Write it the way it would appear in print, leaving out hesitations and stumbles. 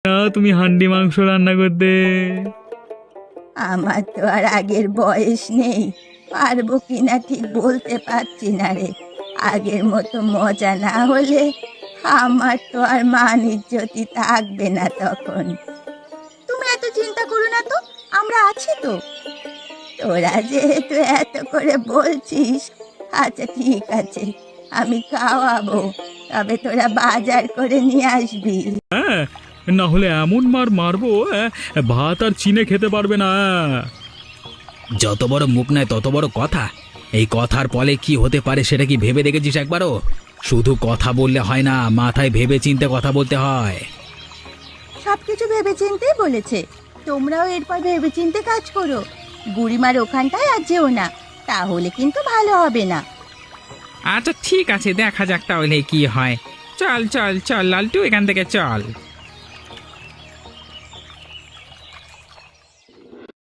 না তুমি হান্ডি মাংস রান্না করতে। আমার তো আর আগের বয়স নেই, পারবো কিনা ঠিক বলতে পারছি না রে। আগের মতো মজা না হলে আমার তো আর মান ইজ্জতই থাকবে না তখন। তুমি এত চিন্তা করো না তো, আমরা আছি তো। তোরা যেহেতু এত করে বলছিস, আচ্ছা ঠিক আছে, আমি খাওয়াবো, তবে তোরা বাজার করে নিয়ে আসবি। হ্যাঁ, না হলে এমন মার মারবো, ভাত আর চিনে খেতে পারবে না। যত বড় মুখ নয় তত বড় কথা। এই কথার ফলে কি হতে পারে সেটা কি ভেবে দেখেছিস একবারও? শুধু কথা বললে হয় না, মাথায় ভেবে চিন্তে কথা বলতে হয়। সবকিছু ভেবে চিন্তেই বলেছে, তোমরাও এরপর ভেবে চিন্তে কাজ করো। বুড়িমার ওখানটায় আর যেও না, তাহলে কিন্তু ভালো হবে না। আচ্ছা ঠিক আছে, দেখা যাক তাহলে কি হয়। চল চল চল লালটু, এখান থেকে চল।